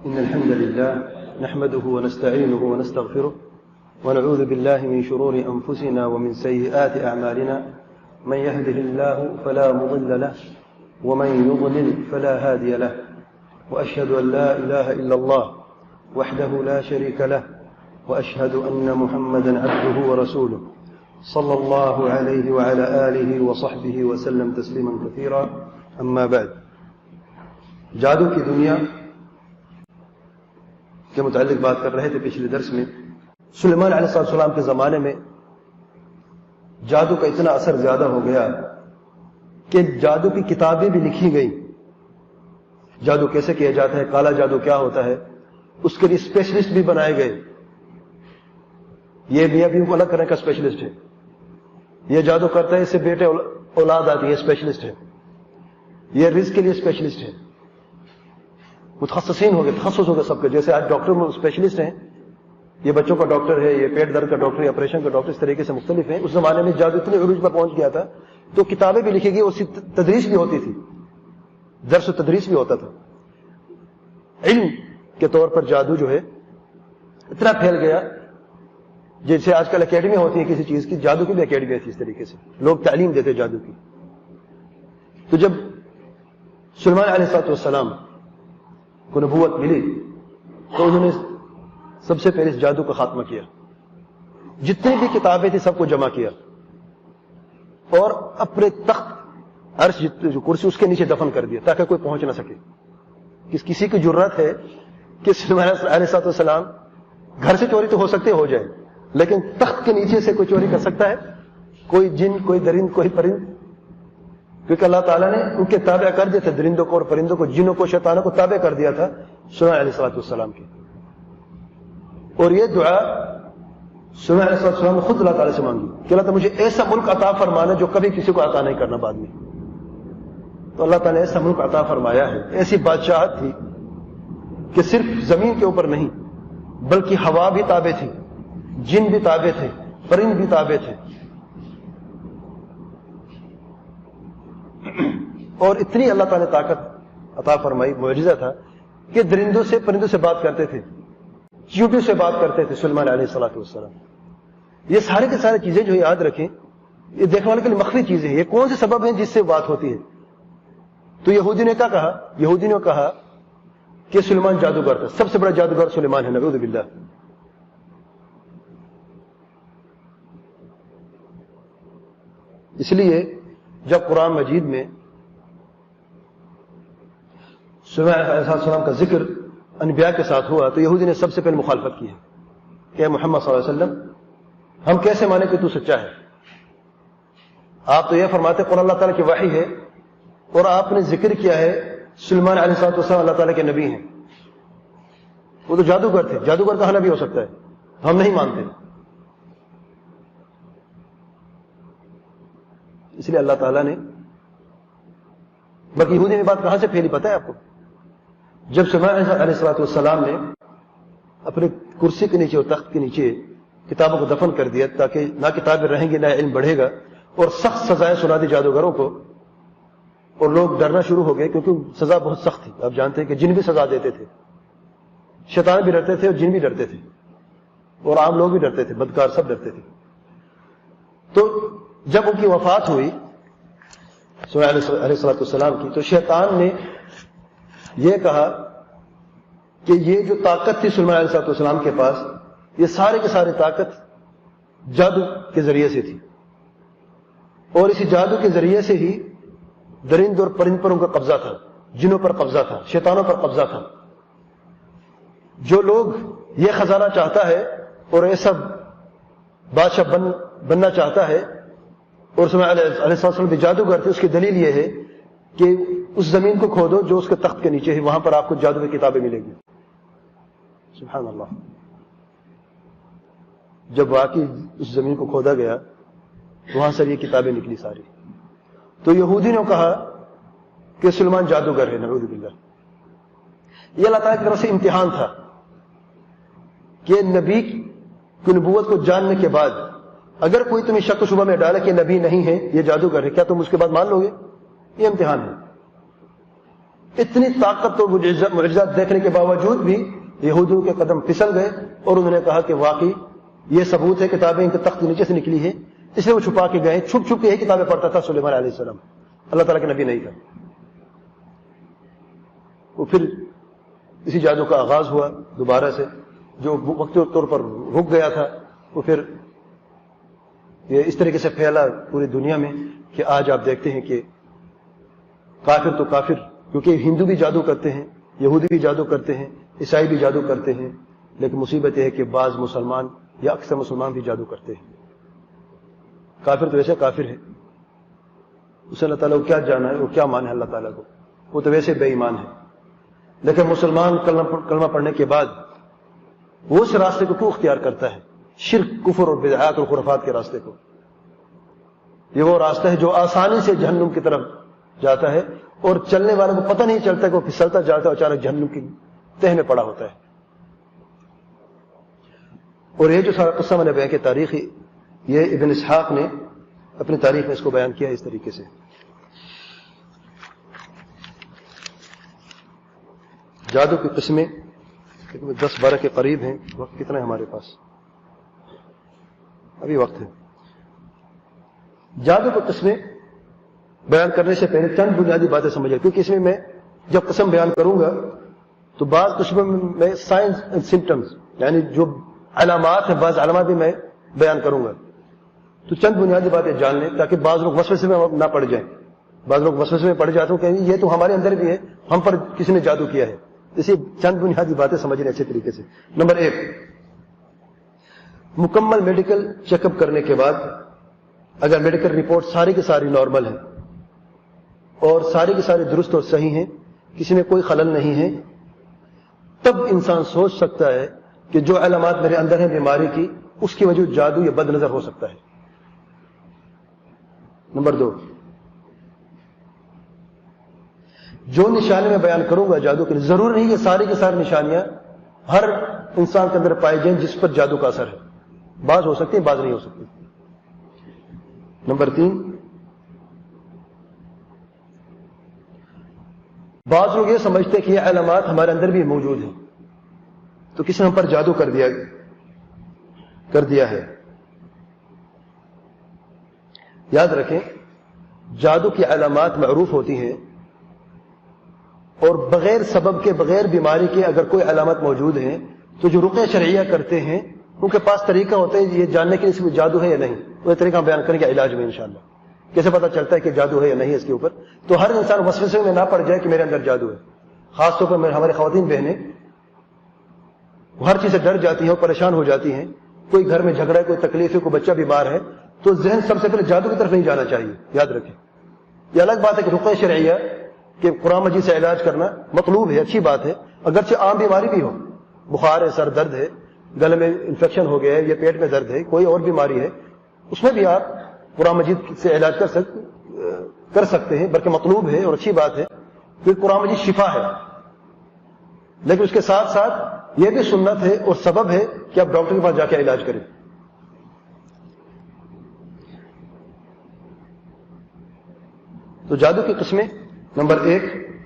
إن الحمد لله نحمده ونستعينه ونستغفره ونعوذ بالله من شرور أنفسنا ومن سيئات أعمالنا من يهده الله فلا مضل له ومن يضلل فلا هادي له وأشهد أن لا إله إلا الله وحده لا شريك له وأشهد أن محمدا عبده ورسوله صلى الله عليه وعلى آله وصحبه وسلم تسليما كثيرا أما بعد. جادو کی دنیا کے متعلق بات کر رہے تھے پچھلے درس میں. سلیمان علیہ السلام کے زمانے میں جادو کا اتنا اثر زیادہ ہو گیا کہ جادو کی کتابیں بھی لکھی گئی. جادو کیسے کیا جاتا ہے, کالا جادو کیا ہوتا ہے, اس کے لیے اسپیشلسٹ بھی بنائے گئے. یہ میاں بیوی کو الگ کرنے کا اسپیشلسٹ ہے, یہ جادو کرتا ہے, اس سے بیٹے اولاد آتی ہے, اسپیشلسٹ ہے. یہ رزق کے لیے اسپیشلسٹ ہے. متخصصین ہو گئے, تخصص ہو گئے سب کے. جیسے آج ڈاکٹر میں اسپیشلسٹ ہیں, یہ بچوں کا ڈاکٹر ہے, یہ پیٹ درد کا ڈاکٹر, یہ آپریشن کا ڈاکٹر, اس طریقے سے مختلف ہیں. اس زمانے میں جادو اتنے عروج پر پہنچ گیا تھا تو کتابیں بھی لکھی گئی, اس کی تدریس بھی ہوتی تھی, درس و تدریس بھی ہوتا تھا. علم کے طور پر جادو جو ہے اتنا پھیل گیا, جیسے آج کل اکیڈمی ہوتی ہے کسی چیز کی, جادو کی بھی اکیڈمی تھی. اس طریقے سے لوگ تعلیم دیتے جادو کی. تو جب سلیمان علیہ السلام کو نبوت ملی تو انہوں نے سب سے پہلے اس جادو کا خاتمہ کیا. جتنی بھی کتابیں تھیں سب کو جمع کیا اور اپنے تخت عرش جو کرسی اس کے نیچے دفن کر دیا تاکہ کوئی پہنچ نہ سکے. کسی کی جرات ہے کہ سلیمان علیہ السلام گھر سے چوری تو ہو سکتے ہو جائے, لیکن تخت کے نیچے سے کوئی چوری کر سکتا ہے؟ کوئی جن, کوئی درند, کوئی پرند, کیونکہ اللہ تعالیٰ نے ان کے تابع کر دیا تھا, درندوں کو اور پرندوں کو, جنوں کو, شیطانوں کو تابع کر دیا تھا سلیمان علیہ السلام کی. اور یہ دعا سلیمان علیہ السلام نے خود اللہ تعالیٰ سے مانگی کہ اللہ تعالیٰ مجھے ایسا ملک عطا فرمانا جو کبھی کسی کو عطا نہیں کرنا بعد میں. تو اللہ تعالیٰ نے ایسا ملک عطا فرمایا ہے, ایسی بادشاہت تھی کہ صرف زمین کے اوپر نہیں بلکہ ہوا بھی تابع تھی, جن بھی تابع تھے, پرند بھی تابع تھے. اور اتنی اللہ تعالیٰ نے طاقت عطا فرمائی, معجزہ تھا کہ درندوں سے, پرندوں سے بات کرتے تھے, چیونٹیوں سے بات کرتے تھے سلیمان علیہ السلام. یہ سارے کے سارے چیزیں جو یاد رکھیں, یہ دیکھنے والے کے لیے مخفی چیزیں ہیں. یہ کون سے سبب ہیں جس سے بات ہوتی ہے؟ تو یہودی نے کیا کہا؟ یہودی نے کہا کہ سلیمان جادوگر تھا, سب سے بڑا جادوگر سلیمان ہے, نعوذ باللہ. اس لیے جب قرآن مجید میں سلیمان علیہ السلام کا ذکر انبیاء کے ساتھ ہوا تو یہودی نے سب سے پہلے مخالفت کی ہے کہ محمد صلی اللہ علیہ وسلم ہم کیسے مانیں کہ تو سچا ہے؟ آپ تو یہ فرماتے قرآن اللہ تعالیٰ کی وحی ہے اور آپ نے ذکر کیا ہے سلیمان علیہ السلام اللہ تعالیٰ کے نبی ہیں. وہ تو جادوگر تھے, جادوگر کہاں نبی ہو سکتا ہے؟ ہم نہیں مانتے. اس لیے اللہ تعالیٰ نے, بلکہ یہودی نے بات کہاں سے پھیلی پتہ ہے آپ کو؟ جب سلیمان علیہ السلام نے اپنے کرسی کے نیچے اور تخت کے نیچے کتابوں کو دفن کر دیا تاکہ نہ کتابیں رہیں گی نہ علم بڑھے گا, اور سخت سزائیں سنا دی جادوگروں کو, اور لوگ ڈرنا شروع ہو گئے کیونکہ سزا بہت سخت تھی. آپ جانتے ہیں کہ جن بھی سزا دیتے تھے, شیطان بھی ڈرتے تھے اور جن بھی ڈرتے تھے اور عام لوگ بھی ڈرتے تھے, بدکار سب ڈرتے تھے. تو جب ان کی وفات ہوئی سلیمان علیہ السلام کی, تو شیطان نے یہ کہا کہ یہ جو طاقت تھی سلیمان علیہ السلام کے پاس, یہ سارے کے سارے طاقت جادو کے ذریعے سے تھی, اور اسی جادو کے ذریعے سے ہی درند اور پرند پر ان کا قبضہ تھا, جنوں پر قبضہ تھا, شیطانوں پر قبضہ تھا. جو لوگ یہ خزانہ چاہتا ہے اور ایسا بادشاہ بننا چاہتا ہے, اور سلیمان علیہ السلام بھی جادوگر تھے, اس کی دلیل یہ ہے کہ اس زمین کو کھودو جو اس کے تخت کے نیچے ہے, وہاں پر آپ کو جادو کی کتابیں ملے گی. سبحان اللہ. جب واقعی اس زمین کو کھودا گیا وہاں سے یہ کتابیں نکلی ساری. تو یہودی نے کہا کہ سلیمان جادوگر ہے, نعوذ باللہ. یہ اللہ تعالیٰ کی طرف سے امتحان تھا کہ نبی کی نبوت کو جاننے کے بعد اگر کوئی تمہیں شک و شبہ میں ڈالے کہ نبی نہیں ہے, یہ جادوگر ہے, کیا تم اس کے بعد مان لو گے؟ یہ امتحان ہے. اتنی طاقت اور معجزات دیکھنے کے باوجود بھی یہودیوں کے قدم پھسل گئے اور انہوں نے کہا کہ واقعی یہ ثبوت ہے کتابیں ان کے تخت نیچے سے نکلی ہیں، اس لیے وہ چھپا کے گئے، چھپ چھپ کے یہ کتابیں پڑھتا تھا سلیمان علیہ السلام، اللہ تعالیٰ کے نبی نہیں تھا۔ وہ پھر اسی جادو کا آغاز ہوا دوبارہ سے، جو وقتی طور پر رک گیا تھا، وہ پھر یہ اس طریقے سے پھیلا پوری دنیا میں کہ آج آپ دیکھتے ہیں کہ کافر تو کافر، کیونکہ ہندو بھی جادو کرتے ہیں، یہودی بھی جادو کرتے ہیں، عیسائی بھی جادو کرتے ہیں، لیکن مصیبت یہ ہے کہ بعض مسلمان یا اکثر مسلمان بھی جادو کرتے ہیں۔ کافر تو ویسے کافر ہے، اسے اللہ تعالیٰ کو کیا جانا ہے، وہ کیا مانا ہے اللہ تعالیٰ کو، وہ تو ویسے بے ایمان ہے، لیکن مسلمان کلمہ پڑھنے کے بعد وہ اس راستے کو کیوں اختیار کرتا ہے، شرک، کفر اور بدعات اور خرافات کے راستے کو؟ یہ وہ راستہ ہے جو آسانی سے جہنم کی طرف جاتا ہے، اور چلنے والے کو پتہ نہیں چلتا کہ وہ پھسلتا جاتا ہے، اچانک جہنم کی تہ میں پڑا ہوتا ہے۔ اور یہ جو سارا قصہ میں نے بیان کیا تاریخی، یہ ابن اسحاق نے اپنی تاریخ میں اس کو بیان کیا ہے اس طریقے سے۔ جادو کی قسمیں 10-12 کے قریب ہیں، وقت کتنا ہے ہمارے پاس؟ ابھی وقت ہے۔ جادو کی قسمیں بیان کرنے سے پہلے چند بنیادی باتیں سمجھیں، کیونکہ اس میں جب قسم بیان کروں گا تو بعض قسموں میں سائنس اینڈ سمپٹمز، یعنی جو علامات ہیں، بعض علامات بھی میں بیان کروں گا، تو چند بنیادی باتیں جان لیں تاکہ بعض لوگ وسوسے میں نہ پڑ جائیں۔ بعض لوگ وسوسے میں پڑ جاتے ہیں کہ یہ تو ہمارے اندر بھی ہے، ہم پر کسی نے جادو کیا ہے، اسی چند بنیادی باتیں سمجھ لیں اچھے طریقے سے۔ نمبر 1، مکمل میڈیکل چیک اپ کرنے کے بعد اگر میڈیکل رپورٹ ساری کی ساری نارمل ہے اور ساری کی ساری درست اور صحیح ہیں، کسی میں کوئی خلل نہیں ہے، تب انسان سوچ سکتا ہے کہ جو علامات میرے اندر ہیں بیماری کی، اس کی وجہ جادو یا بد نظر ہو سکتا ہے۔ نمبر 2، جو نشانی میں بیان کروں گا جادو کے لیے، ضرور نہیں کہ ساری کی ساری نشانیاں ہر انسان کے اندر پائی جائیں جس پر جادو کا اثر ہے، بعض ہو سکتی ہیں، بعض نہیں ہو سکتی۔ نمبر 3، بعض لوگ یہ سمجھتے ہیں کہ یہ علامات ہمارے اندر بھی موجود ہیں، تو کسی نے ہم پر جادو کر دیا ہے۔ یاد رکھیں، جادو کی علامات معروف ہوتی ہیں، اور بغیر سبب کے، بغیر بیماری کے اگر کوئی علامات موجود ہیں تو جو رقیہ شرعیہ کرتے ہیں ان کے پاس طریقہ ہوتا ہے یہ جاننے کے لیے اس میں جادو ہے یا نہیں، وہ طریقہ ہم بیان کریں گے علاج میں انشاءاللہ، کیسے پتا چلتا ہے کہ جادو ہے یا نہیں اس کے اوپر، تو ہر انسان وسوسے میں نہ پڑ جائے کہ میرے اندر جادو ہے۔ خاص طور پر ہماری خواتین بہنیں وہ ہر چیز سے ڈر جاتی ہیں اور پریشان ہو جاتی ہیں، کوئی گھر میں جھگڑا ہے، کوئی تکلیف ہے، کوئی بچہ بیمار ہے، تو ذہن سب سے پہلے جادو کی طرف نہیں جانا چاہیے۔ یاد رکھیں، یہ الگ بات ہے کہ رقیہ شرعیہ کہ قرآن مجید سے علاج کرنا مطلوب ہے، اچھی بات ہے، اگرچہ عام بیماری بھی ہو، بخار ہے، سر درد ہے، گلے میں انفیکشن ہو گیا ہے، یا پیٹ میں درد ہے، کوئی اور بیماری ہے، اس میں بھی آپ قرآن مجید سے علاج کر سکتے ہیں، بلکہ مطلوب ہے اور اچھی بات ہے، کیونکہ قرآن مجید شفا ہے، لیکن اس کے ساتھ ساتھ یہ بھی سنت ہے اور سبب ہے کہ آپ ڈاکٹر کے پاس جا کے علاج کریں۔ تو جادو کی قسمیں، نمبر 1،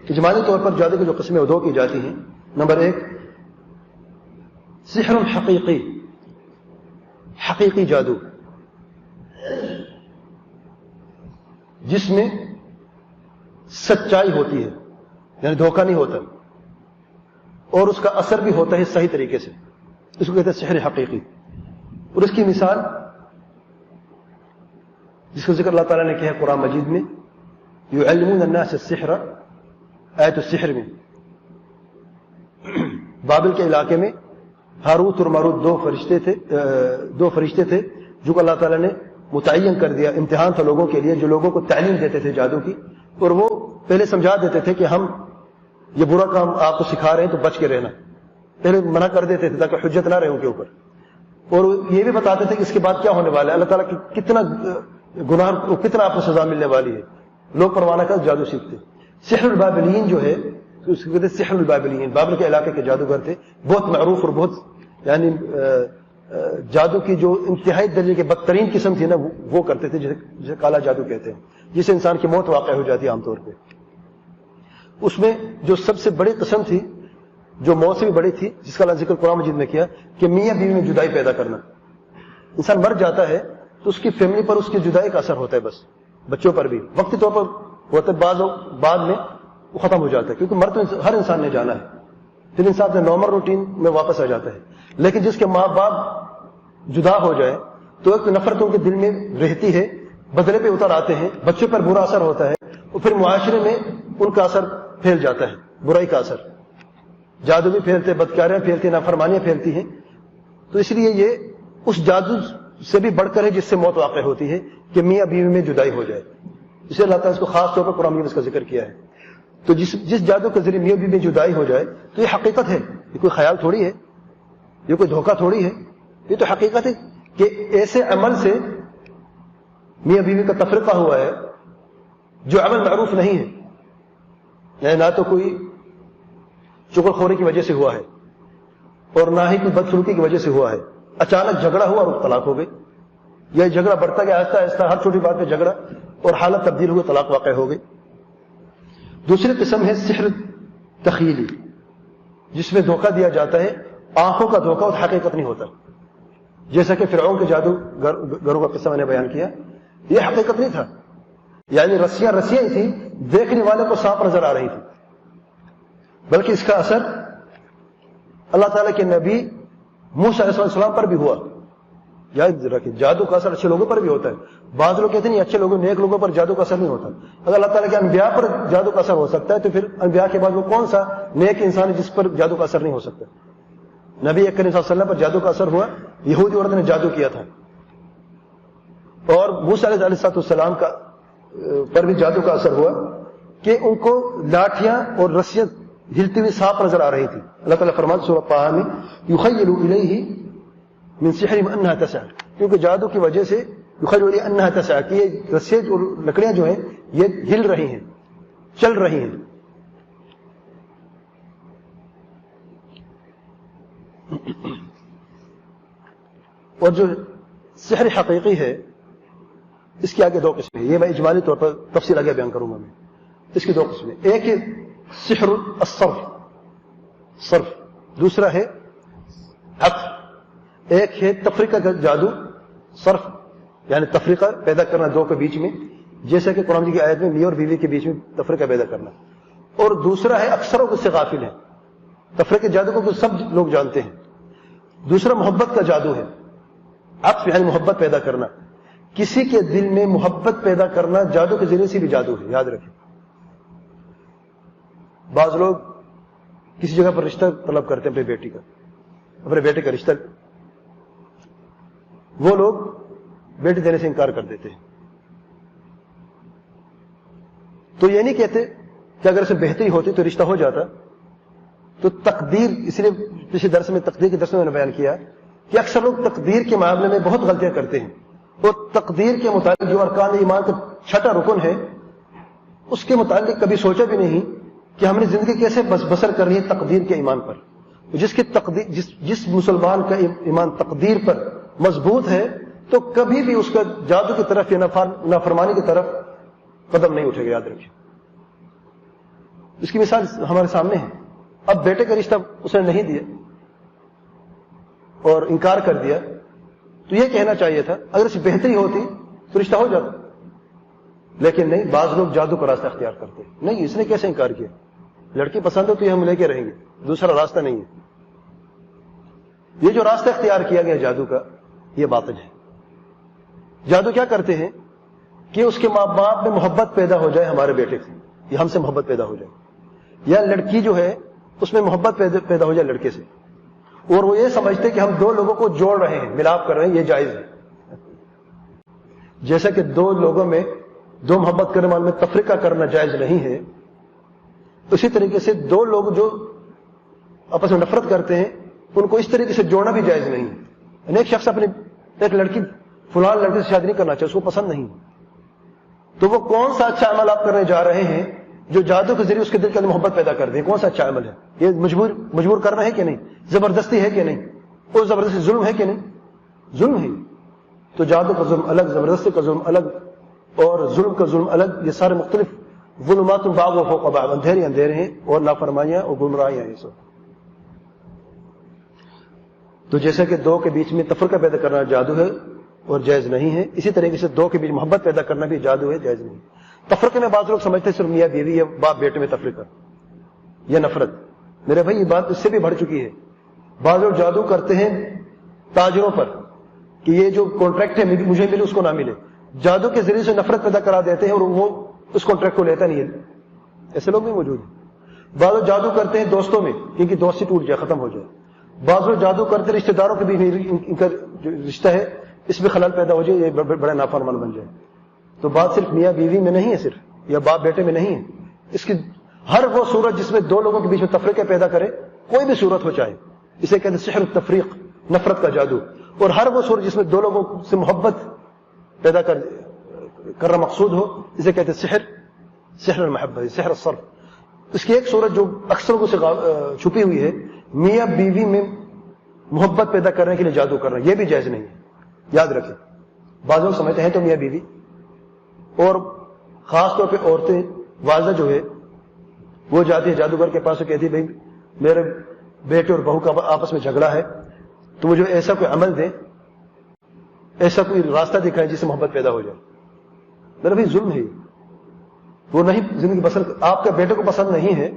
اجمالی طور پر جادو کی جو قسمیں 2 کی جاتی ہیں۔ نمبر 1، سحر حقیقی، حقیقی جادو، جس میں سچائی ہوتی ہے، یعنی دھوکہ نہیں ہوتا، اور اس کا اثر بھی ہوتا ہے صحیح طریقے سے، اس کو کہتے ہیں سحر حقیقی۔ اور اس کی مثال، جس کا ذکر اللہ تعالیٰ نے کیا ہے قرآن مجید میں، یعلمون الناس السحر، آیت السحر میں، بابل کے علاقے میں ہاروت اور ماروت دو فرشتے تھے جو کہ اللہ تعالیٰ نے متعین کر دیا، امتحان تھا لوگوں کے لیے جو لوگوں کو تعلیم دیتے تھے جادو کی، اور وہ پہلے سمجھا دیتے تھے کہ ہم یہ برا کام آپ کو سکھا رہے ہیں تو بچ کے رہنا، پہلے منع کر دیتے تھے تاکہ حجت نہ رہے ان کے اوپر، اور یہ بھی بتاتے تھے کہ اس کے بعد کیا ہونے والا ہے، اللہ تعالیٰ کی کتنا گناہ، کتنا آپ کو سزا ملنے والی ہے، لوگ پروانہ کا جادو سیکھتے۔ سحر البابلین جو ہے اس کو کہتے ہیں سحر البابلین، بابل کے علاقے کے جادوگر تھے، بہت معروف اور بہت یعنی جادو کی جو انتہائی درجے کے بدترین قسم تھی نا وہ کرتے تھے، جسے کالا جادو کہتے ہیں، جس سے انسان کی موت واقع ہو جاتی ہے عام طور پہ۔ اس میں جو سب سے بڑی قسم تھی, جو موت سے بھی بڑی تھی, جس کا اللہ ذکر قرآن مجید میں کیا, کہ میاں بیوی میں جدائی پیدا کرنا. انسان مر جاتا ہے تو اس کی فیملی پر اس کی جدائی کا اثر ہوتا ہے, بس بچوں پر بھی وقتی طور پر ہوتا ہے, بعد میں وہ ختم ہو جاتا ہے, کیونکہ مر تو ہر انسان نے جانا ہے, پھر انسان اپنے نارمل روٹین میں واپس آ جاتا ہے. لیکن جس کے ماں باپ جدا ہو جائے تو ایک نفرت ان کے دل میں رہتی ہے, بدلے پہ اتر آتے ہیں, بچوں پر برا اثر ہوتا ہے, اور پھر معاشرے میں ان کا اثر پھیل جاتا ہے, برائی کا اثر, جادو بھی پھیلتے, بدکاریاں پھیلتی, نافرمانیاں پھیلتی ہیں. تو اس لیے یہ اس جادو سے بھی بڑھ کر ہے جس سے موت واقع ہوتی ہے, کہ میاں بیوی میں جدائی ہو جائے. اسے اللہ تعالیٰ اس کو خاص طور پر قرآن میں اس کا ذکر کیا ہے. تو جس جادو کے ذریعے میاں بیوی میں جدائی ہو جائے تو یہ حقیقت ہے, یہ کوئی خیال تھوڑی ہے, یہ کوئی دھوکہ تھوڑی ہے, یہ تو حقیقت ہے کہ ایسے عمل سے میاں بیوی کا تفرقہ ہوا ہے جو عمل معروف نہیں ہے, یعنی نہ تو کوئی چغل خوری کی وجہ سے ہوا ہے اور نہ ہی کوئی بدسلوکی کی وجہ سے ہوا ہے. اچانک جھگڑا ہوا اور طلاق ہو گئی, یہ جھگڑا بڑھتا گیا آہستہ آہستہ, ہر چھوٹی بات پہ جھگڑا اور حالت تبدیل ہوئی, طلاق واقع ہو گئی. دوسری قسم ہے سحر تخیلی, جس میں دھوکہ دیا جاتا ہے, آنکھوں کا دھوکہ اور حقیقت نہیں ہوتا. جیسا کہ فرعون کے جادو گروں کا قصہ میں نے بیان کیا, یہ حقیقت نہیں تھا, یعنی رسیاں ہی تھیں, دیکھنے والے کو سانپ نظر آ رہی تھی, بلکہ اس کا اثر اللہ تعالیٰ کے نبی موسیٰ علیہ السلام پر بھی ہوا. یاد رکھیں, جادو کا اثر اچھے لوگوں پر بھی ہوتا ہے. بعض لوگ کہتے ہیں اچھے لوگوں, نیک لوگوں پر جادو کا اثر نہیں ہوتا. اگر اللہ تعالیٰ کے انبیاء پر جادو کا اثر ہو سکتا ہے تو پھر انبیاء کے بعد وہ کون سا نیک انسان ہے جس پر جادو کا اثر نہیں ہو سکتا؟ نبی کریم صلی اللہ علیہ وسلم پر جادو کا اثر ہوا, یہودی عورت نے جادو کیا تھا, اور موسیٰ علیہ السلام کا پر بھی جادو کا اثر ہوا کہ ان کو لاٹھیاں اور رسیاں ہلتی ہوئی سانپ نظر آ رہی تھی. اللہ تعالیٰ فرماتے سورہ طٰہٰ میں, یخیل الیہ من سحرہم انہا تسعی, کیونکہ جادو کی وجہ سے یخیل الیہ انہا تسعی, کہ یہ رسیاں اور لکڑیاں جو ہیں یہ ہل رہی ہیں, چل رہی ہیں. اور جو سحر حقیقی ہے اس کی آگے دو قسمیں, یہ میں اجمالی طور پر تفصیل آگے بیان کروں گا میں. اس کی دو قسمیں, ایک ہے سحر الصرف, صرف, دوسرا ہے عطف. ایک ہے تفریقہ کا جادو, صرف یعنی تفریقہ پیدا کرنا دو کے بیچ میں, جیسا کہ قرآن کی آیت میں میاں اور بیوی کے بیچ میں تفریقہ پیدا کرنا. اور دوسرا ہے اکثروں سے غافل ہیں, تفریقہ جادو کو سب لوگ جانتے ہیں. دوسرا محبت کا جادو ہے, عطف یعنی محبت پیدا کرنا. کسی کے دل میں محبت پیدا کرنا جادو کے ذریعے سے بھی جادو ہے, یاد رکھیں. بعض لوگ کسی جگہ پر رشتہ طلب کرتے ہیں اپنی بیٹی کا, اپنے بیٹے کا رشتہ, وہ لوگ بیٹی دینے سے انکار کر دیتے ہیں. تو یہ نہیں کہتے کہ اگر اسے بہتری ہوتی تو رشتہ ہو جاتا. تو تقدیر, اس لیے پچھلے درس میں تقدیر کے درس میں نے بیان کیا کہ اکثر لوگ تقدیر کے معاملے میں بہت غلطیاں کرتے ہیں, اور تقدیر کے متعلق جو ارکان ایمان کا چھٹا رکن ہے اس کے متعلق کبھی سوچا بھی نہیں کہ ہم نے زندگی کیسے بسر کرنی ہے تقدیر کے ایمان پر. جس مسلمان کا ایمان تقدیر پر مضبوط ہے تو کبھی بھی اس کا جادو کی طرف یا نافرمانی کی طرف قدم نہیں اٹھے گا, یاد رکھیں. اس کی مثال ہمارے سامنے ہے. اب بیٹے کا رشتہ اس نے نہیں دیا اور انکار کر دیا, تو یہ کہنا چاہیے تھا اگر اس بہتری ہوتی تو رشتہ ہو جاتا. لیکن نہیں, بعض لوگ جادو کا راستہ اختیار کرتے ہیں. نہیں, اس نے کیسے انکار کیا, لڑکی پسند ہو تو یہ ہم لے کے رہیں گے, دوسرا راستہ نہیں ہے. یہ جو راستہ اختیار کیا گیا جادو کا, یہ باطل ہے. جادو کیا کرتے ہیں کہ اس کے ماں باپ میں محبت پیدا ہو جائے ہمارے بیٹے سے, یا ہم سے محبت پیدا ہو جائے, یا لڑکی جو ہے اس میں محبت پیدا ہو جائے لڑکے سے, اور وہ یہ سمجھتے کہ ہم دو لوگوں کو جوڑ رہے ہیں, ملاپ کر رہے ہیں, یہ جائز ہے. جیسا کہ دو لوگوں میں, دو محبت کرنے والے میں تفریقہ کرنا جائز نہیں ہے, اسی طریقے سے دو لوگ جو آپس میں نفرت کرتے ہیں ان کو اس طریقے سے جوڑنا بھی جائز نہیں ہے. ایک شخص اپنی ایک لڑکی فلان لڑکے سے شادی نہیں کرنا چاہے, اس کو پسند نہیں, تو وہ کون سا اچھا عمل آپ کرنے جا رہے ہیں جو جادو کے ذریعے اس کے دل کے اندر محبت پیدا کر دیں؟ کون سا اچھا عمل ہے یہ؟ مجبور کرنا ہے کہ نہیں, زبردستی ہے کہ نہیں, اور زبردستی ظلم ہے کہ نہیں؟ ظلم ہے. تو جادو کا ظلم الگ, زبردستی کا ظلم الگ, اور ظلم کا ظلم الگ, یہ سارے مختلف ظلمات بعض فوق بعض، اندھیرے اندھیرے ہیں اور نافرمانیاں اور گمراہیاں ہیں سب. تو جیسا کہ دو کے بیچ میں تفرقہ پیدا کرنا جادو ہے اور جائز نہیں ہے، اسی طریقے سے دو کے بیچ محبت پیدا کرنا بھی جادو ہے، جائز نہیں. تفرقے میں بعض لوگ سمجھتے ہیں صرف میاں بیوی یا باپ بیٹے میں تفرقہ یا نفرت. میرے بھائی یہ بات اس سے بھی بڑھ چکی ہے. بعض لوگ جادو کرتے ہیں تاجروں پر کہ یہ جو کانٹریکٹ ہے مجھے ملے اس کو نہ ملے، جادو کے ذریعے سے نفرت پیدا کرا دیتے ہیں اور وہ اس کانٹریکٹ کو لیتا نہیں ہے. ایسے لوگ بھی موجود ہیں. بعض لوگ جادو کرتے ہیں دوستوں میں کیونکہ دوستی ٹوٹ جائے، ختم ہو جائے. بعض لوگ جادو کرتے رشتہ داروں کے بھی ان کا جو رشتہ ہے اس میں خلل پیدا ہو جائے، یہ بڑا نافرمان بن جائے. تو بات صرف میاں بیوی میں نہیں ہے صرف، یا باپ بیٹے میں نہیں ہے. اس کی ہر وہ صورت جس میں دو لوگوں کے بیچ میں تفریقہ پیدا کرے، کوئی بھی صورت ہو چاہے، اسے کہتے ہیں سحر التفریق، نفرت کا جادو. اور ہر وہ صورت جس میں دو لوگوں سے محبت پیدا کرنا مقصود ہو، اسے کہتے ہیں سحر المحبت، سحر الصرف. اس کی ایک صورت جو اکثر لوگوں سے چھپی ہوئی ہے، میاں بیوی میں محبت پیدا کرنے کے لیے جادو کرنا، یہ بھی جائز نہیں ہے. یاد رکھیں، بعض لوگ سمجھتے ہیں تو میاں بیوی، اور خاص طور پہ عورتیں، والدہ جو ہے وہ جاتی ہے جادوگر کے پاس اور کہتی ہے بھائی میرے بیٹے اور بہو کا آپس میں جھگڑا ہے تو مجھے ایسا کوئی عمل دیں، ایسا کوئی راستہ دکھائیں جس سے محبت پیدا ہو جائے. میرا بھائی ظلم ہے، وہ نہیں زندگی پسند، آپ کے بیٹے کو پسند نہیں ہے،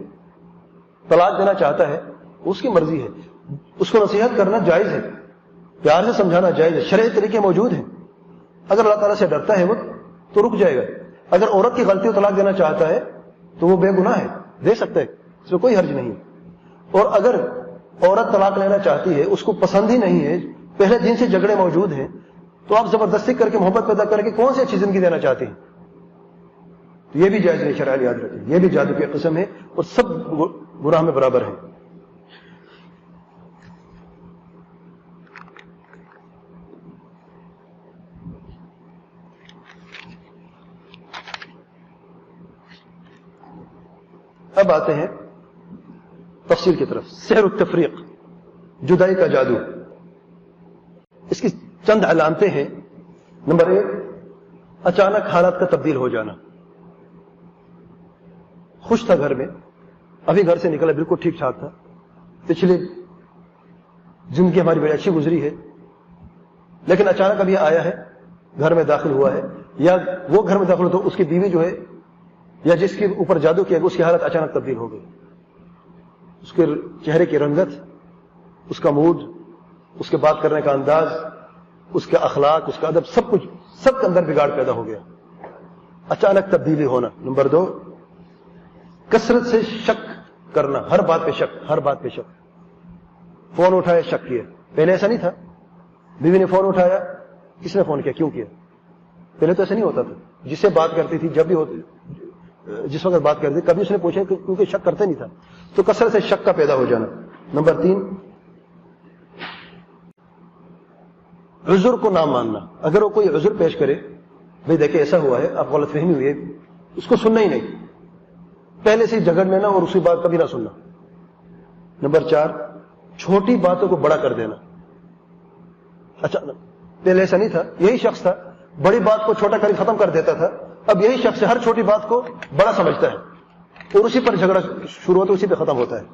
طلاق دینا چاہتا ہے، اس کی مرضی ہے. اس کو نصیحت کرنا جائز ہے، پیار سے سمجھانا جائز ہے، شرعی طریقے موجود ہیں. اگر اللہ تعالیٰ سے ڈرتا ہے وہ تو رک جائے گا. اگر عورت کی غلطی طلاق دینا چاہتا ہے تو وہ بے گناہ ہے، دے سکتا ہے، اس میں کوئی حرج نہیں. اور اگر عورت طلاق لینا چاہتی ہے، اس کو پسند ہی نہیں ہے، پہلے دن سے جھگڑے موجود ہیں، تو آپ زبردستی کر کے محبت پیدا کر کے کون سی اچھی زندگی دینا چاہتے ہیں؟ تو یہ بھی جائز نہیں، شرع یاد رکھیں، یہ بھی جادو کی قسم ہے اور سب گناہ میں برابر ہیں. اب آتے ہیں تفصیل کی طرف. سحر التفریق، جدائی کا جادو. اس کی چند علامتیں ہیں. نمبر 1، اچانک حالات کا تبدیل ہو جانا. خوش تھا گھر میں، ابھی گھر سے نکلا بالکل ٹھیک ٹھاک تھا، پچھلی زندگی ہماری بڑی اچھی گزری ہے، لیکن اچانک ابھی آیا ہے، گھر میں داخل ہوا ہے، یا وہ گھر میں داخل ہو تو اس کی بیوی جو ہے یا جس کے اوپر جادو کیا گیا اس کی حالت اچانک تبدیل ہو گئی. اس کے چہرے کی رنگت، اس کا موڈ، اس کے بات کرنے کا انداز، اس کے اخلاق، اس کا ادب، سب کچھ، سب کے اندر بگاڑ پیدا ہو گیا. اچانک تبدیلی ہونا. نمبر 2، کثرت سے شک کرنا، ہر بات پہ شک، ہر بات پہ شک. فون اٹھایا شک کیا، پہلے ایسا نہیں تھا. بیوی نے فون اٹھایا، کس نے فون کیا، کیوں کیا؟ پہلے تو ایسا نہیں ہوتا تھا. جس سے بات کرتی تھی، جب بھی ہوتی، جس وقت بات کرتی کبھی اس نے پوچھا کیونکہ شک کرتے نہیں تھا. تو کثرت سے شک کا پیدا ہو جانا. نمبر 3، عذر کو نہ ماننا. اگر وہ کوئی عذر پیش کرے، بھئی دیکھیں ایسا ہوا ہے، آپ غلط فہمی ہوئی ہے، اس کو سننا ہی نہیں، پہلے سے جھگڑ لینا اور اسی بات کبھی نہ سننا. نمبر 4، چھوٹی باتوں کو بڑا کر دینا. اچھا پہلے ایسا نہیں تھا، یہی شخص تھا، بڑی بات کو چھوٹا کر ختم کر دیتا تھا، اب یہی شخص ہر چھوٹی بات کو بڑا سمجھتا ہے اور اسی پر جھگڑا شروع ہوتا ہے، اسی پہ ختم ہوتا ہے.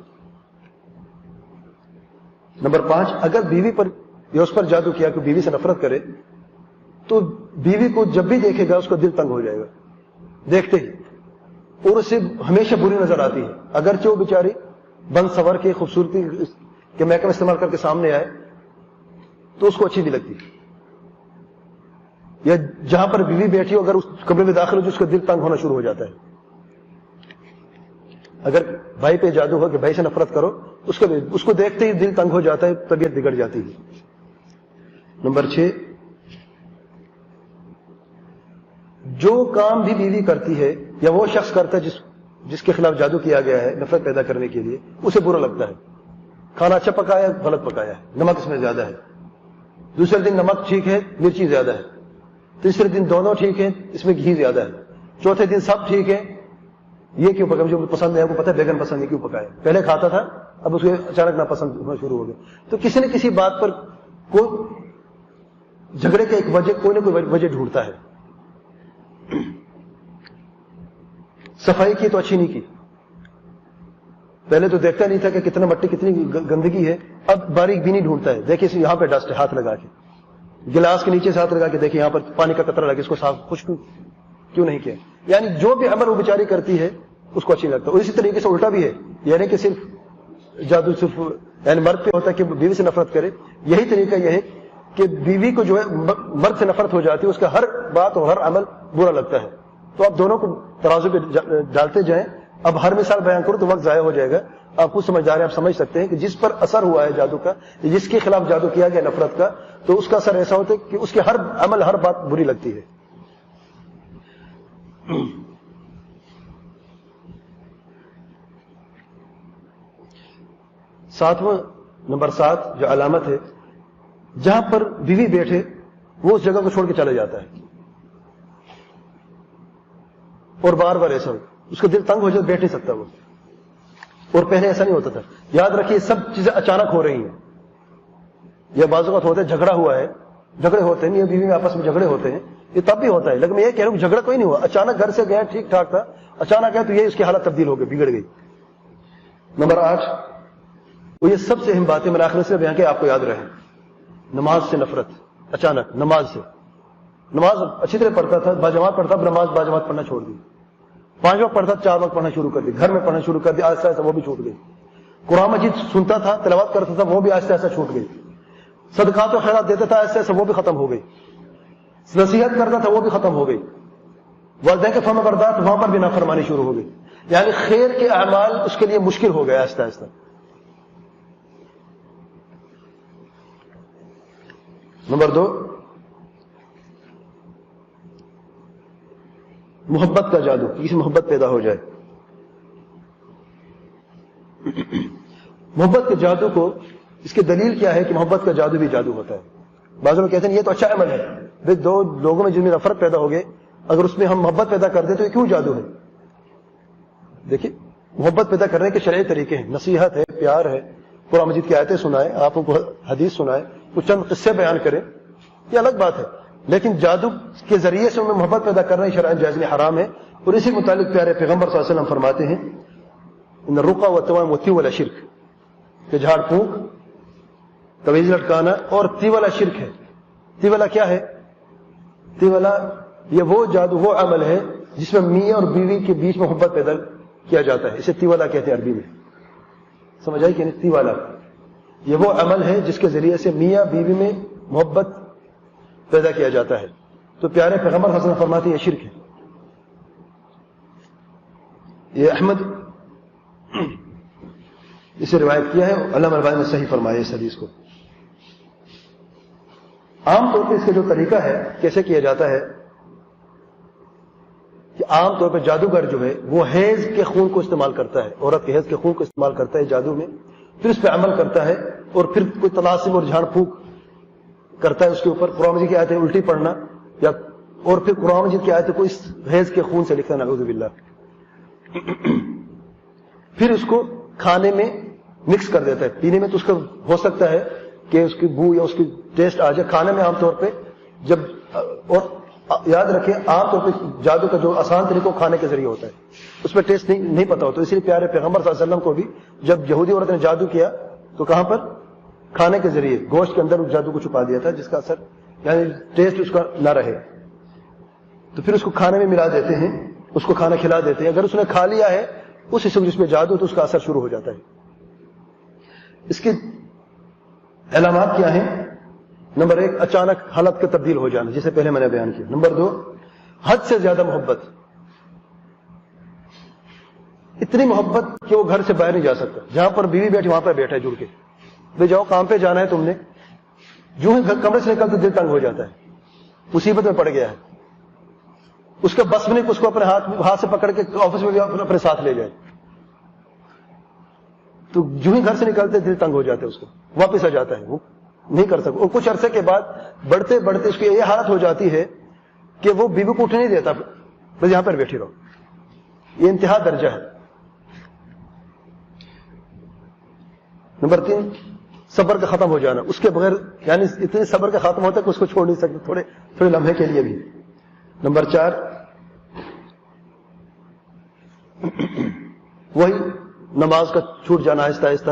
نمبر 5، اگر بیوی پر یا اس پر جادو کیا کہ بیوی سے نفرت کرے تو بیوی کو جب بھی دیکھے گا اس کا دل تنگ ہو جائے گا دیکھتے ہی، اور اسے ہمیشہ بری نظر آتی ہے. اگرچہ وہ بیچاری بند سور کے خوبصورتی کے میک اپ استعمال کر کے سامنے آئے تو اس کو اچھی نہیں لگتی. یا جہاں پر بیوی بیٹھی ہو، اگر اس کمرے میں داخل ہو تو اس کا دل تنگ ہونا شروع ہو جاتا ہے. اگر بھائی پہ جادو ہو کہ بھائی سے نفرت کرو، اس کو دیکھتے ہی دل تنگ ہو جاتا ہے، طبیعت بگڑ جاتی ہے. نمبر 6، جو کام بھی بیوی کرتی ہے یا وہ شخص کرتا ہے جس کے خلاف جادو کیا گیا ہے نفرت پیدا کرنے کے لیے، اسے برا لگتا ہے. کھانا اچھا پکایا، غلط پکایا ہے، نمک اس میں زیادہ ہے. دوسرے دن نمک ٹھیک ہے، مرچی زیادہ ہے. تیسرے دن دونوں ٹھیک ہیں، اس میں گھی زیادہ ہے. چوتھے دن سب ٹھیک ہے، یہ کیوں پکایا؟ مجھے پسند ہے، آپ کو پتا ہے بیگن پسند ہے، کیوں پکایا؟ پہلے کھاتا تھا، اب اس کو اچانک ناپسند ہونا شروع ہو گیا. تو کسی نہ کسی بات پر کوئی جھگڑے کے ایک وجہ، کوئی نہ کوئی وجہ ڈھونڈتا ہے. صفائی کی تو اچھی نہیں کی. پہلے تو دیکھتا نہیں تھا کہ کتنا مٹی کتنی گندگی ہے, اب باریک بینی ڈھونڈتا ہے. دیکھیں یہاں پہ ڈسٹ ہے, ہاتھ لگا کے, گلاس کے نیچے سے ہاتھ لگا کے دیکھیں یہاں پر پانی کا قطرہ لگا, اس کو صاف خشک کیوں نہیں کیا. یعنی جو بھی عمل وہ بیچاری کرتی ہے اس کو اچھی لگتا ہے. اور اسی طریقے سے الٹا بھی ہے, یعنی کہ صرف جادو صرف یعنی مرد پہ ہوتا ہے کہ بیوی سے نفرت کرے, یہی طریقہ یہ ہے کہ بیوی کو جو ہے مرد سے نفرت ہو جاتی ہے, اس کا ہر بات اور ہر عمل برا لگتا ہے. تو آپ دونوں کو ترازو پہ ڈالتے جائیں. اب ہر مثال بیان کرو تو وقت ضائع ہو جائے گا. آپ خود سمجھدار ہیں, آپ سمجھ سکتے ہیں کہ جس پر اثر ہوا ہے جادو کا, جس کے خلاف جادو کیا گیا نفرت کا, تو اس کا اثر ایسا ہوتا ہے کہ اس کے ہر عمل ہر بات بری لگتی ہے. نمبر 7 جو علامت ہے, جہاں پر بیوی بیٹھے وہ اس جگہ کو چھوڑ کے چلا جاتا ہے. اور بار بار ایسا ہو, اس کا دل تنگ ہو جائے, بیٹھ نہیں سکتا وہ. اور پہلے ایسا نہیں ہوتا تھا. یاد رکھیے سب چیزیں اچانک ہو رہی ہیں. یہ بعض اوقات ہوتا ہے جھگڑا ہوا ہے, جھگڑے ہوتے ہیں, یہ بیوی میں آپس میں جھگڑے ہوتے ہیں, یہ تب بھی ہوتا ہے. لیکن میں یہ کہہ رہا ہوں جھگڑا کوئی نہیں ہوا, اچانک گھر سے گیا ٹھیک ٹھاک تھا, اچانک گیا تو یہ اس کی حالت تبدیل ہو گئی, بگڑ گئی. نمبر 8 وہ یہ سب سے اہم باتیں میں آخر سے بیان کے آپ کو یاد رہے. نماز سے نفرت, اچانک نماز سے. نماز اچھی طرح پڑھتا تھا, باجماعت پڑھتا, اب نماز باجماعت پڑھنا چھوڑ دی. 5 وقت پڑھتا, 4 وقت پڑھنا شروع کر دی, گھر میں پڑھنا شروع کر دیا, آہستہ آہستہ وہ بھی چھوٹ گئی. قرآن مجید سنتا تھا, تلاوت کرتا تھا, وہ بھی آہستہ آہستہ چھوٹ گئی. صدقات و خیرات دیتا تھا, آہستہ آہستہ وہ بھی ختم ہو گئی. نصیحت کرتا تھا, وہ بھی ختم ہو گئی. والدین کے فرما بردار, وہاں پر بھی نافرمانی شروع ہو گئی. یعنی خیر کے اعمال اس کے لیے مشکل ہو گیا آہستہ آہستہ. نمبر 2 محبت کا جادو, کسی محبت پیدا ہو جائے. محبت کے جادو کو, اس کی دلیل کیا ہے کہ محبت کا جادو بھی جادو ہوتا ہے. بعض لوگ کہتے ہیں یہ تو اچھا عمل ہے, بھائی 2 لوگوں میں جن میں نفرت پیدا ہو گئے, اگر اس میں ہم محبت پیدا کر دیں تو یہ کیوں جادو ہے. دیکھیے محبت پیدا کرنے کے شرعی طریقے ہیں, نصیحت ہے, پیار ہے, قرآن مجید کی آیتیں سنائیں, آپ کو حدیث سنائیں, کچھ چند قصے بیان کریں, یہ الگ بات ہے. لیکن جادو کے ذریعے سے ان میں محبت پیدا کرنا شرعاً جائز نہیں, حرام ہے. اور اسی کے متعلق پیارے پیغمبر صلی اللہ علیہ وسلم فرماتے ہیں ان الرقى والتوام والتیولہ شرک, کہ جھاڑ پھونک, تویز لٹکانا اور تیولہ شرک ہے. تیولہ کیا ہے؟ تیولہ یہ وہ جادو, وہ عمل ہے جس میں میاں اور بیوی کے بیچ میں محبت پیدا کیا جاتا ہے. اسے تیولہ کہتے ہیں عربی میں. سمجھ آئی کہ نہیں؟ تیولہ یہ وہ عمل ہے جس کے ذریعے سے میاں بیوی میں محبت پیدا کیا جاتا ہے. تو پیارے پیغمبر حسن فرماتے ہیں یہ شرک ہے. یہ احمد اسے روایت کیا ہے, علامہ البانی نے صحیح فرمایا اس حدیث کو. عام طور پہ اس کا جو طریقہ ہے کیسے کیا جاتا ہے کہ عام طور پہ جادوگر جو ہے وہ حیض کے خون کو استعمال کرتا ہے, عورت کے حیض کے خون کو استعمال کرتا ہے جادو میں, پھر اس پہ عمل کرتا ہے اور پھر کوئی طلاسم اور جھاڑ پھونک کرتا ہے اس کے اوپر. قرآن مجید کی آیتیں الٹی پڑھنا یا اور پھر قرآن مجید کی آیتیں کو اس حیض کے خون سے لکھنا, نعوذ باللہ. پھر اس کو کھانے میں مکس کر دیتا ہے. پینے میں تو اس کا ہو سکتا ہے کہ اس کی بو یا اس کی ٹیسٹ آ جائے, کھانے میں عام طور پہ جب, اور یاد رکھیں عام طور پہ جادو کا جو آسان طریقہ کھانے کے ذریعے ہوتا ہے, اس پہ ٹیسٹ نہیں پتا ہوتا. اس لیے پیارے پیغمبر صلی اللہ علیہ وسلم کو بھی جب یہودی عورت نے جادو کیا تو کہاں پر؟ کھانے کے ذریعے, گوشت کے اندر اس جادو کو چھپا دیا تھا جس کا اثر یعنی ٹیسٹ اس کا نہ رہے. تو پھر اس کو کھانے میں ملا دیتے ہیں, اس کو کھانا کھلا دیتے ہیں. اگر اس نے کھا لیا ہے اس حصے جس میں جادو تو اس کا اثر شروع ہو جاتا ہے. اس کے علامات کیا ہیں؟ نمبر 1 اچانک حالت کا تبدیل ہو جانا, جسے پہلے میں نے بیان کیا. نمبر 2 حد سے زیادہ محبت, اتنی محبت کہ وہ گھر سے باہر نہیں جا سکتا. جہاں پر بیوی بیٹھی وہاں پر بیٹھا ہے جڑ کے, بھائی جاؤ کام پہ جانا ہے تم نے, جو ہی کمرے سے نکلتے دل تنگ ہو جاتا ہے, مصیبت میں پڑ گیا ہے, اس کا بس میں اس کو اپنے ہاتھ سے پکڑ کے آفس میں بھی اپنے ساتھ لے جائے. تو جو ہی گھر سے نکلتے دل تنگ ہو جاتا ہے, اس کو واپس آ جاتا ہے, وہ نہیں کر سکتا. اور کچھ عرصے کے بعد بڑھتے بڑھتے اس کی یہ حالت ہو جاتی ہے کہ وہ بیوی کو اٹھنے نہیں دیتا, بس یہاں پر بیٹھی رہو. یہ انتہا درجہ ہے. نمبر 3 صبر کا ختم ہو جانا, اس کے بغیر یعنی اتنے صبر کا ختم ہوتا ہے کہ اس کو چھوڑ نہیں سکتے تھوڑے لمحے کے لیے بھی. نمبر 4 وہی نماز کا چھوٹ جانا آہستہ آہستہ،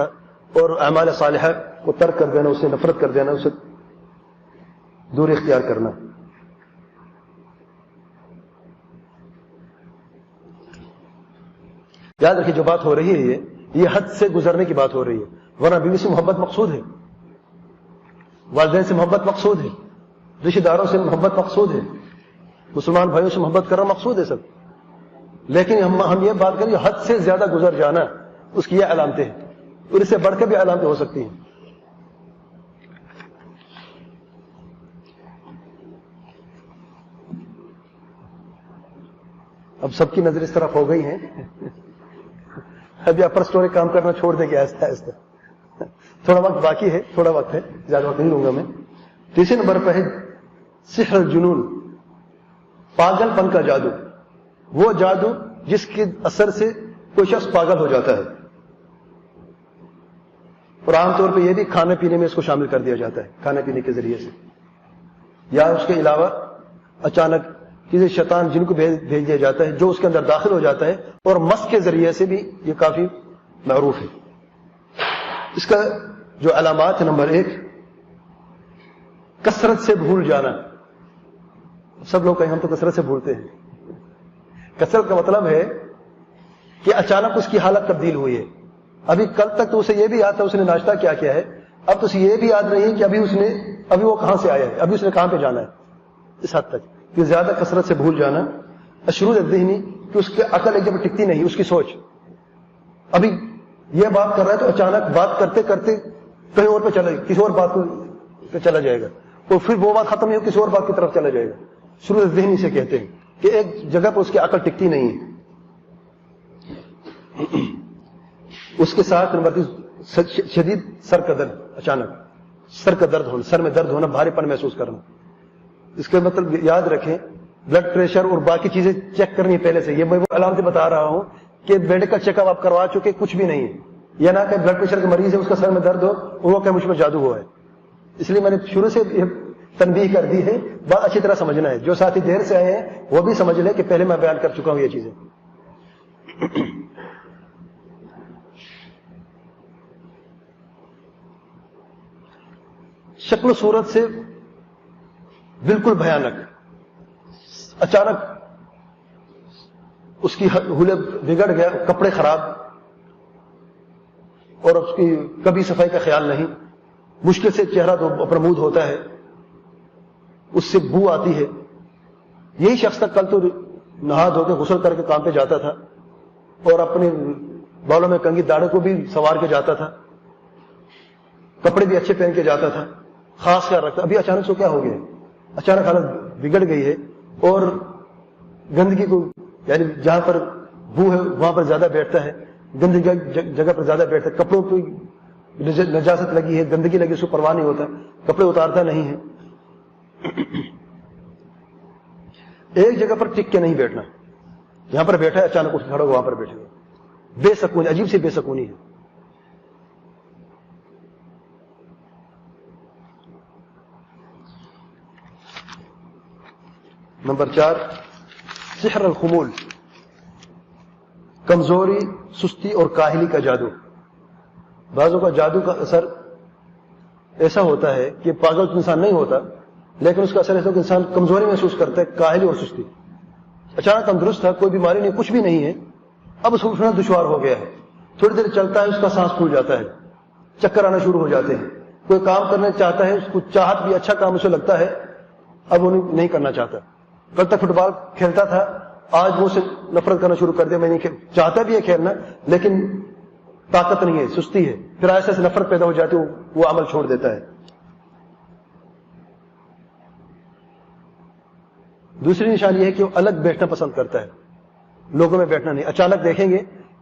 اور اعمال صالحہ کو ترک کر دینا، اسے نفرت کر دینا، اسے دوری اختیار کرنا. یاد رکھیے جو بات ہو رہی ہے یہ حد سے گزرنے کی بات ہو رہی ہے، ورنہ بیوی سے محبت مقصود ہے، والدین سے محبت مقصود ہے، رشتہ داروں سے محبت مقصود ہے، مسلمان بھائیوں سے محبت کرنا مقصود ہے سب. لیکن ہم یہ بات کریں حد سے زیادہ گزر جانا، اس کی یہ علامتیں ہیں، اور اس سے بڑھ کے بھی علامتیں ہو سکتی ہیں. اب سب کی نظر اس طرف ہو گئی ہیں، ابھی اپر اسٹوری کام کرنا چھوڑ دیں گے آہستہ آہستہ. تھوڑا وقت باقی ہے، تھوڑا وقت ہے، زیادہ وقت نہیں لوں گا میں. تیسرے نمبر پہ ہے سحر الجنون، پاگل پن کا جادو. وہ جادو جس کے اثر سے کوئی شخص پاگل ہو جاتا ہے، اور عام طور پہ یہ بھی کھانے پینے میں اس کو شامل کر دیا جاتا ہے، کھانے پینے کے ذریعے سے، یا اس کے علاوہ اچانک کسی شیطان جن کو بھیج دیا جاتا ہے جو اس کے اندر داخل ہو جاتا ہے، اور مس کے ذریعے سے بھی یہ کافی معروف ہے. اس کا جو علامات ہے، نمبر 1 کثرت سے بھول جانا. سب لوگ کہیں ہم تو کثرت سے بھولتے ہیں. کثرت کا مطلب ہے کہ اچانک اس کی حالت تبدیل ہوئی ہے. ابھی کل تک تو اسے یہ بھی یاد تھا اس نے ناشتہ کیا کیا ہے، اب تو اسے یہ بھی یاد نہیں ہے کہ ابھی وہ کہاں سے آیا ہے، ابھی اس نے کہاں پہ جانا ہے. اس حد تک کہ زیادہ کثرت سے بھول جانا. اشرود الذہنی، کہ اس کی عقل ایک جگہ ٹکتی نہیں، اس کی سوچ. ابھی یہ بات کر رہا ہے تو اچانک بات کرتے کرتے کہیں اور پہ کسی اور بات پہ چلا جائے گا، اور پھر وہ بات ختم نہیں ہو کسی اور بات کی طرف چلا جائے گا. شروع الذہنی سے کہتے ہیں کہ ایک جگہ پر اس کی عقل ٹکتی نہیں ہے. اس کے ساتھ نمبر 3 شدید سر کا درد. اچانک سر کا درد ہونا، سر میں درد ہونا، بھاری پن محسوس کرنا. اس کا مطلب یاد رکھیں بلڈ پریشر اور باقی چیزیں چیک کرنی پہلے سے. یہ میں وہ علامتیں بتا رہا ہوں کہ میڈیکل چیک اپ آپ کروا چکے، کچھ بھی نہیں ہے. یہ نہ کہ بلڈ پریشر کا مریض ہے اس کا سر میں درد ہو اور وہ کہ مجھ میں جادو ہوا ہے. اس لیے میں نے شروع سے تنبیہ کر دی ہے، بات اچھی طرح سمجھنا ہے. جو ساتھی دیر سے آئے ہیں وہ بھی سمجھ لیں کہ پہلے میں بیان کر چکا ہوں یہ چیزیں. شکل و صورت سے بالکل بھیانک، اچانک اس کی حولے بگڑ گیا، کپڑے خراب، اور اس کی کبھی صفائی کا خیال نہیں، مشکل سے چہرہ تو اپرمود ہوتا ہے، اس سے بو آتی ہے. یہی شخص تک کل تو نہا دھو کے غسل کر کے کام پہ جاتا تھا، اور اپنے بالوں میں کنگھی داڑھی کو بھی سنوار کے جاتا تھا، کپڑے بھی اچھے پہن کے جاتا تھا، خاص خیال رکھتا. ابھی اچانک سے کیا ہو گیا؟ اچانک حالت بگڑ گئی ہے، اور گندگی کو، یعنی جہاں پر بو ہے وہاں پر زیادہ بیٹھتا ہے، گندگی جگہ پر زیادہ بیٹھتا ہے، کپڑوں پہ نجاست لگی ہے، گندگی لگی، اس کو پرواہ نہیں ہوتا، کپڑے اتارتا نہیں ہے. ایک جگہ پر ٹک کے نہیں بیٹھنا، یہاں پر بیٹھا ہے اچانک اٹھ کھڑا وہاں پر بیٹھے گا. بے سکونی، عجیب سی بے سکونی ہے. نمبر 4 سحر الخمول، کمزوری، سستی اور کاہلی کا جادو. بعضوں کا جادو کا اثر ایسا ہوتا ہے کہ پاگل انسان نہیں ہوتا، لیکن اس کا اثر ایسا کہ انسان کمزوری محسوس کرتا ہے، کاہلی اور سستی. اچانک تندرست تھا، کوئی بیماری نہیں، کچھ بھی نہیں ہے، اب اس کو اٹھنا دشوار ہو گیا ہے. تھوڑی دیر چلتا ہے اس کا سانس پھول جاتا ہے، چکر آنا شروع ہو جاتے ہیں. کوئی کام کرنا چاہتا ہے، اس کو چاہت بھی، اچھا کام اسے لگتا ہے، اب وہ نہیں کرنا چاہتا. کل تک فٹ بال کھیلتا تھا، آج وہ اسے نفرت کرنا شروع کر دیا. میں نہیں چاہتا بھی ہے کھیلنا، لیکن طاقت نہیں ہے، سستی ہے. پھر ایسے سے نفرت پیدا ہو جاتی ہے، وہ عمل چھوڑ دیتا ہے. دوسری نشانی یہ ہے کہ وہ الگ بیٹھنا پسند کرتا ہے، لوگوں میں بیٹھنا نہیں. اچانک دیکھیں گے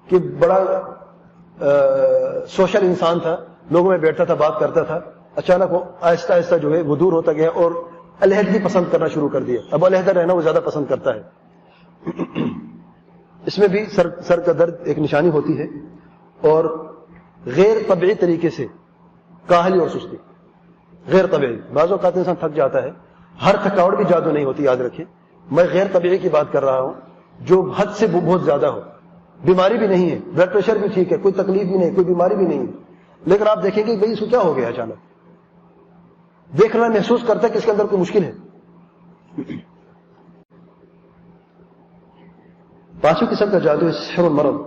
کہ بڑا سوشل انسان تھا، لوگوں میں بیٹھتا تھا، بات کرتا تھا، اچانک وہ آہستہ آہستہ جو ہے وہ دور ہوتا گیا اور علیحدگی پسند کرنا شروع کر دیا. اب علیحدہ رہنا وہ زیادہ پسند کرتا ہے. اس میں بھی سر کا درد ایک نشانی ہوتی ہے، اور غیر طبعی طریقے سے کاہلی اور سستی. غیر طبعی، بعض اوقات انسان تھک جاتا ہے. ہر تھکاوٹ بھی جادو نہیں ہوتی، یاد رکھیں. میں غیر طبعی کی بات کر رہا ہوں، جو حد سے بہت زیادہ ہو. بیماری بھی نہیں ہے, بلڈ پریشر بھی ٹھیک ہے, کوئی تکلیف بھی نہیں, کوئی بیماری بھی نہیں ہے, لیکن آپ دیکھیں گے بھائی اس کو کیا ہو گیا اچانک, دیکھنا محسوس کرتا ہے کہ اس کے اندر کوئی مشکل ہے. پانچویں قسم کا جادو ہے سحر المرض,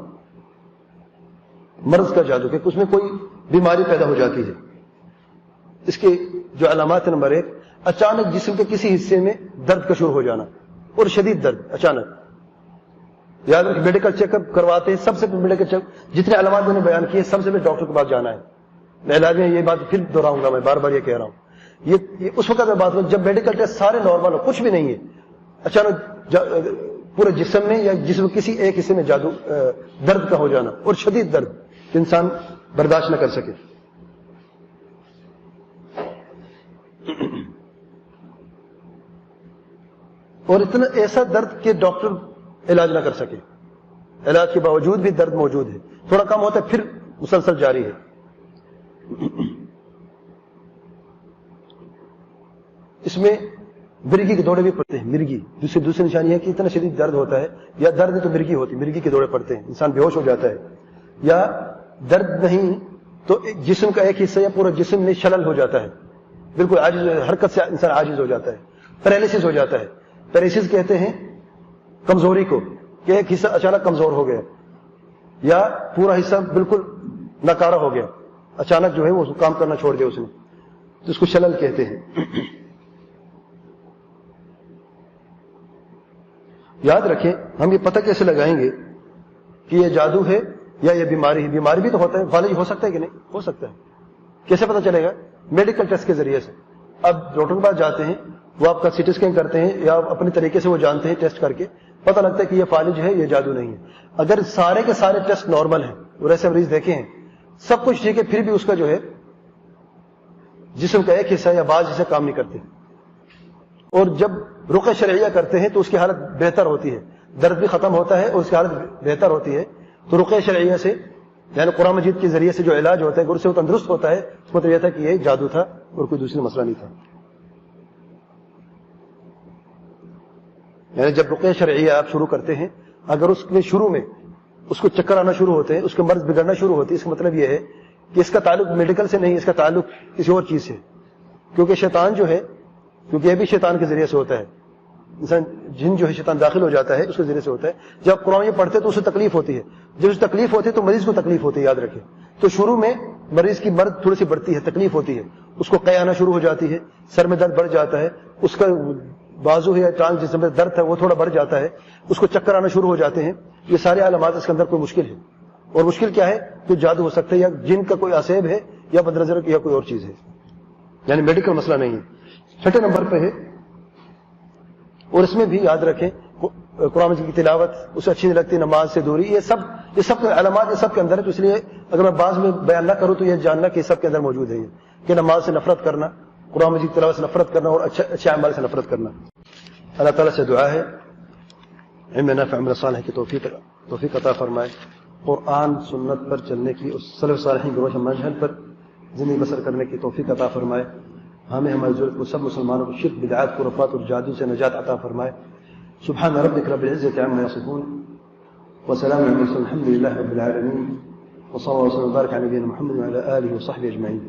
مرض کا جادو, کہ اس میں کوئی بیماری پیدا ہو جاتی ہے. اس کے جو علامات ہیں, نمبر 1, اچانک جسم کے کسی حصے میں درد کا شروع ہو جانا, اور شدید درد اچانک. یاد رکھیں میڈیکل چیک اپ کرواتے ہیں, سب سے پہلے میڈیکل چیک, جتنے علامات میں نے بیان کیے سب سے پہلے ڈاکٹر کے پاس جانا ہے. میں علاج میں یہ بات پھر دہراؤں گا, میں بار بار یہ کہہ رہا ہوں, یہ اس وقت میں بات کروں جب میڈیکل ٹیسٹ سارے نارمل ہو, کچھ بھی نہیں ہے, اچانک پورے جسم میں یا جسم کسی ایک حصے میں جادو درد کا ہو جانا, اور شدید درد کہ انسان برداشت نہ کر سکے. اور اتنا ایسا درد کہ ڈاکٹر علاج نہ کر سکے, علاج کے باوجود بھی درد موجود ہے, تھوڑا کم ہوتا ہے پھر مسلسل جاری ہے. اس میں مرگی کے دوڑے بھی پڑتے ہیں. مرگی دوسری نشانی ہے کہ اتنا شدید درد ہوتا ہے, یا درد تو مرگی ہوتی, مرگی کے دوڑے پڑتے ہیں, انسان بے ہوش ہو جاتا ہے, یا درد نہیں تو جسم کا ایک حصہ یا پورا جسم میں شلل ہو جاتا ہے, بالکل عاجز, حرکت سے انسان عاجز ہو جاتا ہے, پیرالسس ہو جاتا ہے. پیرالسس کہتے ہیں کمزوری کو, کہ ایک حصہ اچانک کمزور ہو گیا, یا پورا حصہ بالکل ناکارہ ہو گیا, اچانک جو ہے وہ کام کرنا چھوڑ دیا اس نے, تو اس کو شلل کہتے ہیں. یاد رکھیں, ہم یہ پتہ کیسے لگائیں گے کہ یہ جادو ہے یا یہ بیماری ہے؟ بیماری بھی تو ہوتا ہے, فالج ہو سکتا ہے کہ نہیں ہو سکتا ہے, کیسے پتہ چلے گا؟ میڈیکل ٹیسٹ کے ذریعے سے. اب ڈاکٹر کے پاس جاتے ہیں, وہ آپ کا سی ٹی اسکین کرتے ہیں, یا اپنے طریقے سے وہ جانتے ہیں ٹیسٹ کر کے, پتہ لگتا ہے کہ یہ فالج ہے, یہ جادو نہیں ہے. اگر سارے کے سارے ٹیسٹ نارمل ہیں, اور ایسے مریض دیکھے ہیں سب کچھ ٹھیک ہے, پھر بھی اس کا جو ہے جسم کا ایک حصہ یا بعض حصہ کام نہیں کرتے, اور جب رقیہ شرعیہ کرتے ہیں تو اس کی حالت بہتر ہوتی ہے, درد بھی ختم ہوتا ہے اور اس کی حالت بہتر ہوتی ہے. تو رقیہ شرعیہ سے یعنی قرآن مجید کے ذریعے سے جو علاج ہوتا ہے, اس سے وہ تندرست ہوتا ہے, اس مطلب یہ تھا کہ یہ جادو تھا اور کوئی دوسری مسئلہ نہیں تھا. یعنی جب رقیہ شرعیہ آپ شروع کرتے ہیں, اگر اس میں شروع میں اس کو چکر آنا شروع ہوتے ہیں, اس کے مرض بگڑنا شروع ہوتی ہے, اس کا مطلب یہ ہے کہ اس کا تعلق میڈیکل سے نہیں, اس کا تعلق کسی اور چیز سے. کیونکہ شیطان جو ہے, کیونکہ یہ بھی شیطان کے ذریعے سے ہوتا ہے, انسان جن جو ہے شیطان داخل ہو جاتا ہے اس کے ذریعے سے ہوتا ہے. جب قرآن یہ پڑھتے تو اسے تکلیف ہوتی ہے, جب اسے تکلیف ہوتی ہے تو مریض کو تکلیف ہوتی ہے, یاد رکھیں. تو شروع میں مریض کی مرض تھوڑی سی بڑھتی ہے, تکلیف ہوتی ہے, اس کو قے آنا شروع ہو جاتی ہے, سر میں درد بڑھ جاتا ہے, اس کا بازو ہے یا ٹانگ جس میں درد ہے وہ تھوڑا بڑھ جاتا ہے, اس کو چکر آنا شروع ہو جاتے ہیں. یہ سارے علامات, اس کے اندر کوئی مشکل ہے, اور مشکل کیا ہے کہ جادو ہو سکتا ہے, یا جن کا کوئی عصیب ہے, یا بد نظر یا کوئی اور چیز ہے, یعنی میڈیکل مسئلہ نہیں ہے. چھٹے نمبر پہ ہے, اور اس میں بھی یاد رکھیں قرآن مجید کی تلاوت اسے اچھی نہیں لگتی, نماز سے دوری, یہ سب کے علامات یہ سب کے اندر ہے. تو اس لیے اگر میں بعض میں بیان نہ کروں تو یہ جاننا کہ سب کے اندر موجود ہے, یہ کہ نماز سے نفرت کرنا, قرآن مجید کی تلاوت سے نفرت کرنا, اور اچھے اعمال سے نفرت کرنا. اللہ تعالیٰ سے دعا ہے علم نافع عمل صالح کی توفیق عطا فرمائے, قرآن سنت پر چلنے کی اور سلف صالحین کے روش منہج پر زندگی بسر کرنے کی توفیق عطا فرمائے. ہمیں ہماری ضرورت کو سب مسلمانوں کو شرک, بدعات, خرافات اور جادو سے نجات عطا فرمائے. سبحان ربک رب العزة عما يصفون وسلام على المرسلين الحمد لله رب العالمين وصلى الله وسلم وبارك على نبينا محمد وعلى آله وصحبه أجمعين.